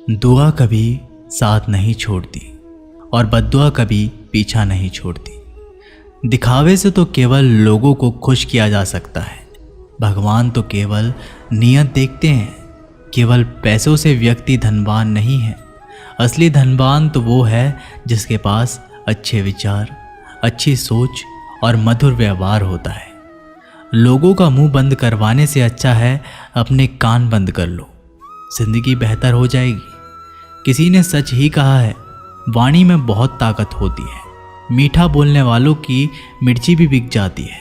दुआ कभी साथ नहीं छोड़ती और बद्दुआ कभी पीछा नहीं छोड़ती। दिखावे से तो केवल लोगों को खुश किया जा सकता है। भगवान तो केवल नियत देखते हैं। केवल पैसों से व्यक्ति धनवान नहीं है। असली धनवान तो वो है जिसके पास अच्छे विचार, अच्छी सोच और मधुर व्यवहार होता है। लोगों का मुंह बंद करवाने से अच्छा है अपने कान बंद कर लो, जिंदगी बेहतर हो जाएगी। किसी ने सच ही कहा है, वाणी में बहुत ताकत होती है। मीठा बोलने वालों की मिर्ची भी बिक जाती है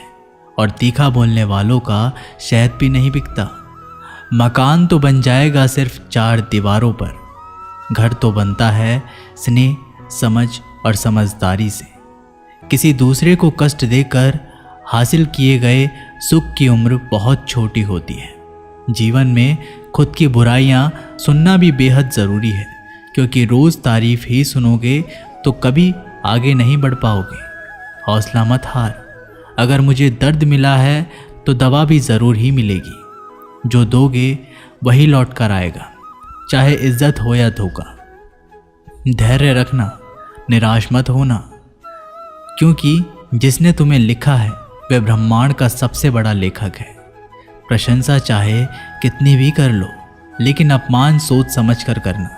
और तीखा बोलने वालों का शहद भी नहीं बिकता। मकान तो बन जाएगा सिर्फ 4 दीवारों पर, घर तो बनता है स्नेह, समझ और समझदारी से। किसी दूसरे को कष्ट देकर हासिल किए गए सुख की उम्र बहुत छोटी होती है। जीवन में खुद की बुराइयां सुनना भी बेहद ज़रूरी है, क्योंकि रोज़ तारीफ ही सुनोगे तो कभी आगे नहीं बढ़ पाओगे। हौसला मत हार। अगर मुझे दर्द मिला है तो दवा भी ज़रूर ही मिलेगी। जो दोगे वही लौट कर आएगा, चाहे इज्जत हो या धोखा। धैर्य रखना, निराश मत होना, क्योंकि जिसने तुम्हें लिखा है वह ब्रह्मांड का सबसे बड़ा लेखक है। प्रशंसा चाहे कितनी भी कर लो, लेकिन अपमान सोच समझ कर करना,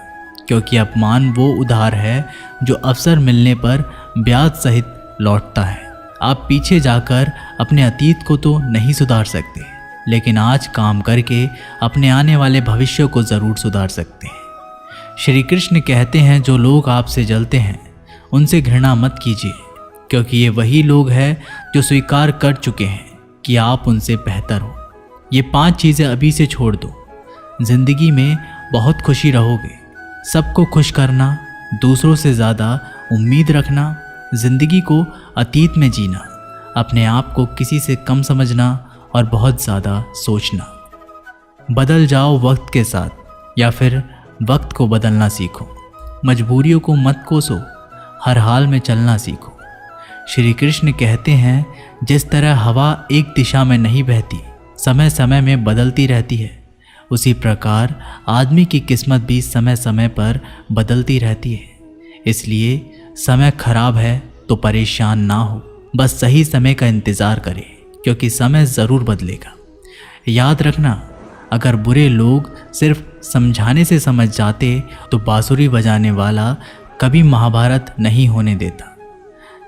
क्योंकि अपमान वो उधार है जो अवसर मिलने पर ब्याज सहित लौटता है। आप पीछे जाकर अपने अतीत को तो नहीं सुधार सकते, लेकिन आज काम करके अपने आने वाले भविष्य को ज़रूर सुधार सकते हैं। श्री कृष्ण कहते हैं, जो लोग आपसे जलते हैं उनसे घृणा मत कीजिए, क्योंकि ये वही लोग हैं जो स्वीकार कर चुके हैं कि आप उनसे बेहतर हो। ये 5 चीज़ें अभी से छोड़ दो। जिंदगी में बहुत खुशी रहोगे। सबको खुश करना, दूसरों से ज़्यादा उम्मीद रखना, जिंदगी को अतीत में जीना, अपने आप को किसी से कम समझना और बहुत ज़्यादा सोचना। बदल जाओ वक्त के साथ, या फिर वक्त को बदलना सीखो। मजबूरियों को मत कोसो, हर हाल में चलना सीखो। श्री कृष्ण कहते हैं, जिस तरह हवा एक दिशा में नहीं बहती, समय समय में बदलती रहती है, उसी प्रकार आदमी की किस्मत भी समय समय पर बदलती रहती है। इसलिए समय खराब है तो परेशान ना हो, बस सही समय का इंतज़ार करें, क्योंकि समय ज़रूर बदलेगा। याद रखना, अगर बुरे लोग सिर्फ समझाने से समझ जाते तो बांसुरी बजाने वाला कभी महाभारत नहीं होने देता।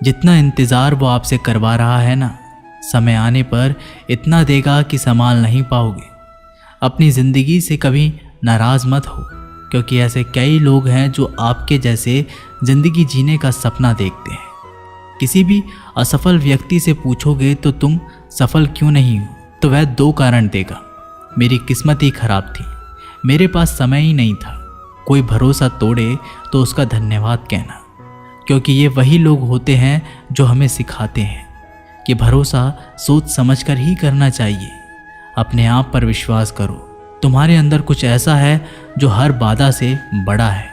जितना इंतज़ार वो आपसे करवा रहा है ना, समय आने पर इतना देगा कि संभाल नहीं पाओगे। अपनी ज़िंदगी से कभी नाराज़ मत हो, क्योंकि ऐसे कई लोग हैं जो आपके जैसे ज़िंदगी जीने का सपना देखते हैं। किसी भी असफल व्यक्ति से पूछोगे तो तुम सफल क्यों नहीं हो, तो वह 2 कारण देगा। मेरी किस्मत ही खराब थी, मेरे पास समय ही नहीं था। कोई भरोसा तोड़े तो उसका धन्यवाद कहना, क्योंकि ये वही लोग होते हैं जो हमें सिखाते हैं कि भरोसा सोच समझकर ही करना चाहिए। अपने आप पर विश्वास करो, तुम्हारे अंदर कुछ ऐसा है जो हर बाधा से बड़ा है।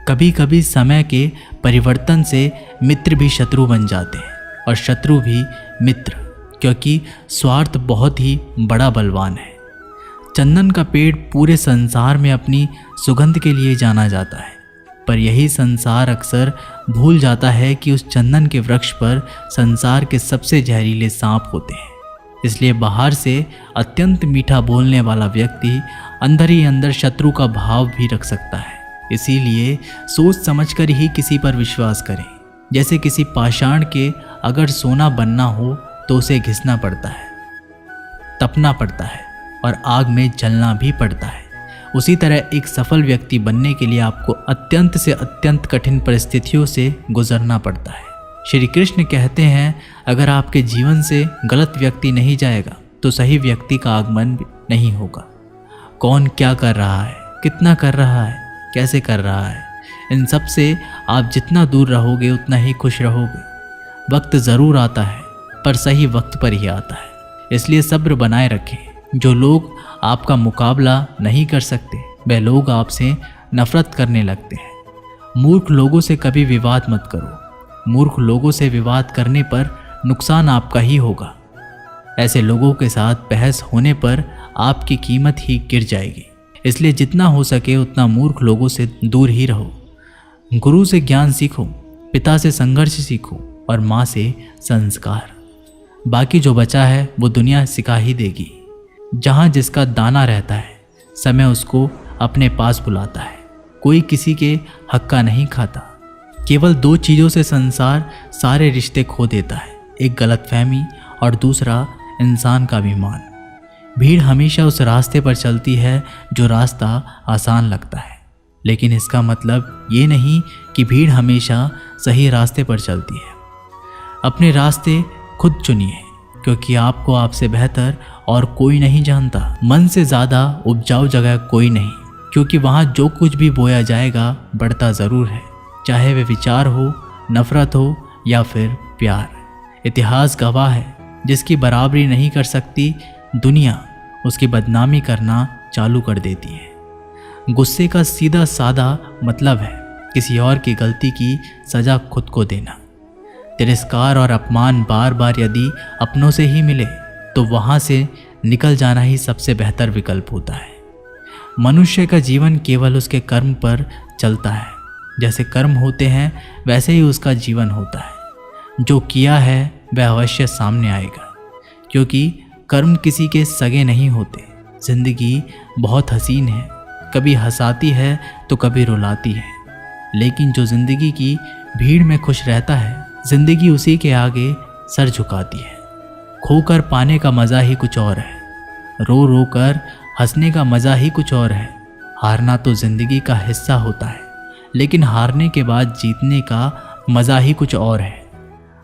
कभी कभी समय के परिवर्तन से मित्र भी शत्रु बन जाते हैं और शत्रु भी मित्र, क्योंकि स्वार्थ बहुत ही बड़ा बलवान है। चंदन का पेड़ पूरे संसार में अपनी सुगंध के लिए जाना जाता है, पर यही संसार अक्सर भूल जाता है कि उस चंदन के वृक्ष पर संसार के सबसे जहरीले सांप होते हैं। इसलिए बाहर से अत्यंत मीठा बोलने वाला व्यक्ति अंदर ही अंदर शत्रु का भाव भी रख सकता है। इसीलिए सोच समझकर ही किसी पर विश्वास करें। जैसे किसी पाषाण के अगर सोना बनना हो तो उसे घिसना पड़ता है, तपना पड़ता है और आग में जलना भी पड़ता है। उसी तरह एक सफल व्यक्ति बनने के लिए आपको अत्यंत से अत्यंत कठिन परिस्थितियों से गुजरना पड़ता है। श्री कृष्ण कहते हैं, अगर आपके जीवन से गलत व्यक्ति नहीं जाएगा तो सही व्यक्ति का आगमन नहीं होगा। कौन क्या कर रहा है, कितना कर रहा है, कैसे कर रहा है, इन सब से आप जितना दूर रहोगे उतना ही खुश रहोगे। वक्त ज़रूर आता है, पर सही वक्त पर ही आता है। इसलिए सब्र बनाए रखें। जो लोग आपका मुकाबला नहीं कर सकते, वह लोग आपसे नफरत करने लगते हैं। मूर्ख लोगों से कभी विवाद मत करो। मूर्ख लोगों से विवाद करने पर नुकसान आपका ही होगा। ऐसे लोगों के साथ बहस होने पर आपकी कीमत ही गिर जाएगी। इसलिए जितना हो सके उतना मूर्ख लोगों से दूर ही रहो। गुरु से ज्ञान सीखो, पिता से संघर्ष सीखो और माँ से संस्कार। बाकी जो बचा है वो दुनिया सिखा ही देगी। जहाँ जिसका दाना रहता है, समय उसको अपने पास बुलाता है। कोई किसी के हक का नहीं खाता। केवल दो चीज़ों से संसार सारे रिश्ते खो देता है, एक गलतफहमी और दूसरा इंसान का अभिमान। भीड़ हमेशा उस रास्ते पर चलती है जो रास्ता आसान लगता है, लेकिन इसका मतलब ये नहीं कि भीड़ हमेशा सही रास्ते पर चलती है। अपने रास्ते खुद चुनिए, क्योंकि आपको आपसे बेहतर और कोई नहीं जानता। मन से ज़्यादा उपजाऊ जगह कोई नहीं, क्योंकि वहाँ जो कुछ भी बोया जाएगा बढ़ता ज़रूर है, चाहे वे विचार हो, नफरत हो या फिर प्यार। इतिहास गवाह है, जिसकी बराबरी नहीं कर सकती दुनिया, उसकी बदनामी करना चालू कर देती है। गुस्से का सीधा सादा मतलब है किसी और की गलती की सज़ा खुद को देना। तिरस्कार और अपमान बार बार यदि अपनों से ही मिले तो वहाँ से निकल जाना ही सबसे बेहतर विकल्प होता है। मनुष्य का जीवन केवल उसके कर्म पर चलता है। जैसे कर्म होते हैं वैसे ही उसका जीवन होता है। जो किया है वह अवश्य सामने आएगा, क्योंकि कर्म किसी के सगे नहीं होते। जिंदगी बहुत हसीन है, कभी हंसाती है तो कभी रुलाती है, लेकिन जो जिंदगी की भीड़ में खुश रहता है, जिंदगी उसी के आगे सर झुकाती है। खोकर पाने का मज़ा ही कुछ और है, रो रो कर हंसने का मज़ा ही कुछ और है। हारना तो ज़िंदगी का हिस्सा होता है, लेकिन हारने के बाद जीतने का मज़ा ही कुछ और है।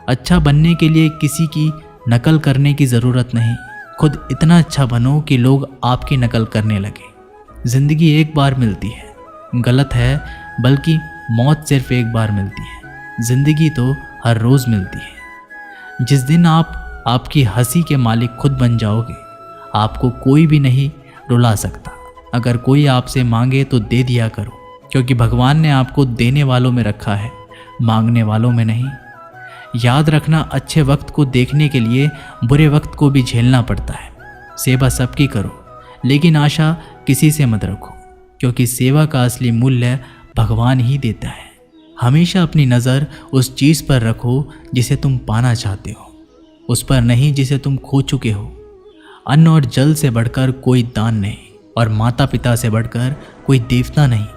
अच्छा बनने के लिए किसी की नकल करने की ज़रूरत नहीं, खुद इतना अच्छा बनो कि लोग आपकी नकल करने लगे। ज़िंदगी एक बार मिलती है, गलत है, बल्कि मौत सिर्फ एक बार मिलती है। ज़िंदगी तो हर रोज़ मिलती है। जिस दिन आप आपकी हंसी के मालिक खुद बन जाओगे, आपको कोई भी नहीं रुला सकता। अगर कोई आपसे मांगे तो दे दिया करो, क्योंकि भगवान ने आपको देने वालों में रखा है, मांगने वालों में नहीं। याद रखना, अच्छे वक्त को देखने के लिए बुरे वक्त को भी झेलना पड़ता है। सेवा सबकी करो, लेकिन आशा किसी से मत रखो, क्योंकि सेवा का असली मूल्य भगवान ही देता है। हमेशा अपनी नज़र उस चीज़ पर रखो जिसे तुम पाना चाहते हो, उस पर नहीं जिसे तुम खो चुके हो। अन्न और जल से बढ़कर कोई दान नहीं, और माता पिता से बढ़कर कोई देवता नहीं।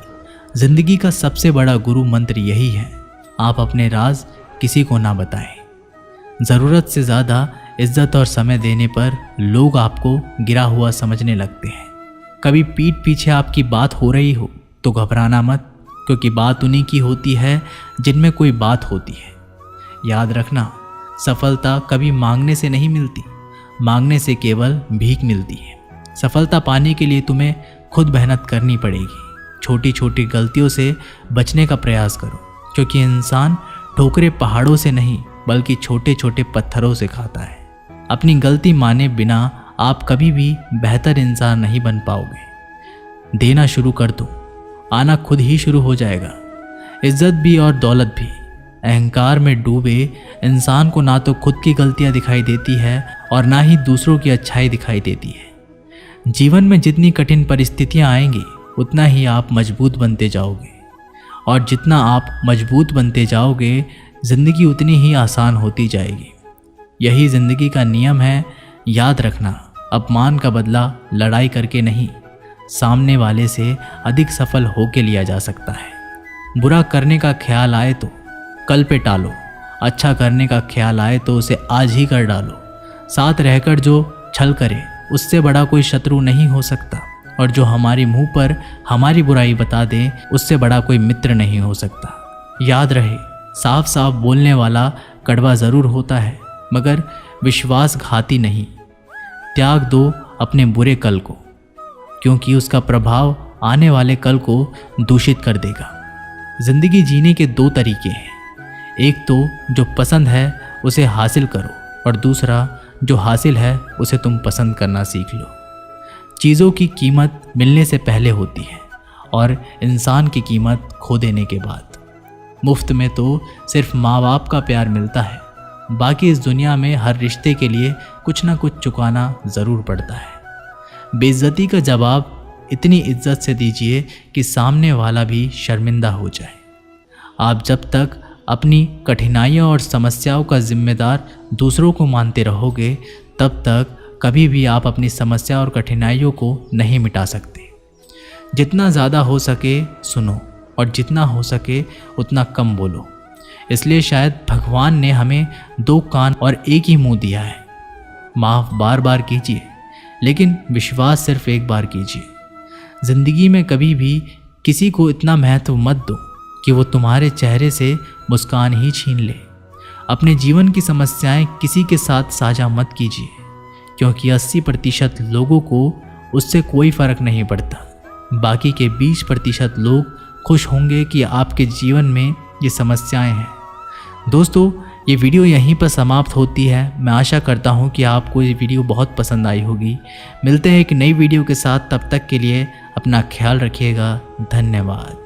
जिंदगी का सबसे बड़ा गुरु मंत्र यही है, आप अपने राज किसी को ना बताएं। ज़रूरत से ज़्यादा इज्जत और समय देने पर लोग आपको गिरा हुआ समझने लगते हैं। कभी पीठ पीछे आपकी बात हो रही हो तो घबराना मत, क्योंकि बात उन्हीं की होती है जिनमें कोई बात होती है। याद रखना, सफलता कभी मांगने से नहीं मिलती, मांगने से केवल भीख मिलती है। सफलता पाने के लिए तुम्हें खुद मेहनत करनी पड़ेगी। छोटी छोटी गलतियों से बचने का प्रयास करो, क्योंकि इंसान ठोकरे पहाड़ों से नहीं बल्कि छोटे छोटे पत्थरों से खाता है। अपनी गलती माने बिना आप कभी भी बेहतर इंसान नहीं बन पाओगे। देना शुरू कर दो, आना खुद ही शुरू हो जाएगा। इज्जत भी और दौलत भी। अहंकार में डूबे इंसान को ना तो खुद की गलतियां दिखाई देती है और ना ही दूसरों की अच्छाई दिखाई देती है। जीवन में जितनी कठिन परिस्थितियां आएंगी उतना ही आप मजबूत बनते जाओगे, और जितना आप मजबूत बनते जाओगे जिंदगी उतनी ही आसान होती जाएगी। यही जिंदगी का नियम है। याद रखना, अपमान का बदला लड़ाई करके नहीं, सामने वाले से अधिक सफल होके लिया जा सकता है। बुरा करने का ख्याल आए तो कल पे टालो, अच्छा करने का ख्याल आए तो उसे आज ही कर डालो। साथ रहकर जो छल करे उससे बड़ा कोई शत्रु नहीं हो सकता, और जो हमारे मुंह पर हमारी बुराई बता दे उससे बड़ा कोई मित्र नहीं हो सकता। याद रहे, साफ साफ बोलने वाला कड़वा ज़रूर होता है, मगर विश्वासघाती नहीं। त्याग दो अपने बुरे कल को, क्योंकि उसका प्रभाव आने वाले कल को दूषित कर देगा। जिंदगी जीने के दो तरीके हैं, एक तो जो पसंद है उसे हासिल करो, और दूसरा जो हासिल है उसे तुम पसंद करना सीख लो। चीज़ों की कीमत मिलने से पहले होती है, और इंसान की कीमत खो देने के बाद। मुफ्त में तो सिर्फ माँ बाप का प्यार मिलता है, बाकी इस दुनिया में हर रिश्ते के लिए कुछ ना कुछ चुकाना ज़रूर पड़ता है। बेइज्जती का जवाब इतनी इज्जत से दीजिए कि सामने वाला भी शर्मिंदा हो जाए। आप जब तक अपनी कठिनाइयों और समस्याओं का जिम्मेदार दूसरों को मानते रहोगे, तब तक कभी भी आप अपनी समस्या और कठिनाइयों को नहीं मिटा सकते। जितना ज़्यादा हो सके सुनो और जितना हो सके उतना कम बोलो। इसलिए शायद भगवान ने हमें 2 कान और एक ही मुंह दिया है। माफ़ बार बार कीजिए, लेकिन विश्वास सिर्फ एक बार कीजिए। ज़िंदगी में कभी भी किसी को इतना महत्व मत दो कि वो तुम्हारे चेहरे से मुस्कान ही छीन ले। अपने जीवन की समस्याएं किसी के साथ साझा मत कीजिए, क्योंकि 80% लोगों को उससे कोई फ़र्क नहीं पड़ता। बाकी के 20% लोग खुश होंगे कि आपके जीवन में ये समस्याएं हैं। दोस्तों, ये वीडियो यहीं पर समाप्त होती है। मैं आशा करता हूँ कि आपको ये वीडियो बहुत पसंद आई होगी। मिलते हैं एक नई वीडियो के साथ, तब तक के लिए अपना ख्याल रखिएगा। धन्यवाद।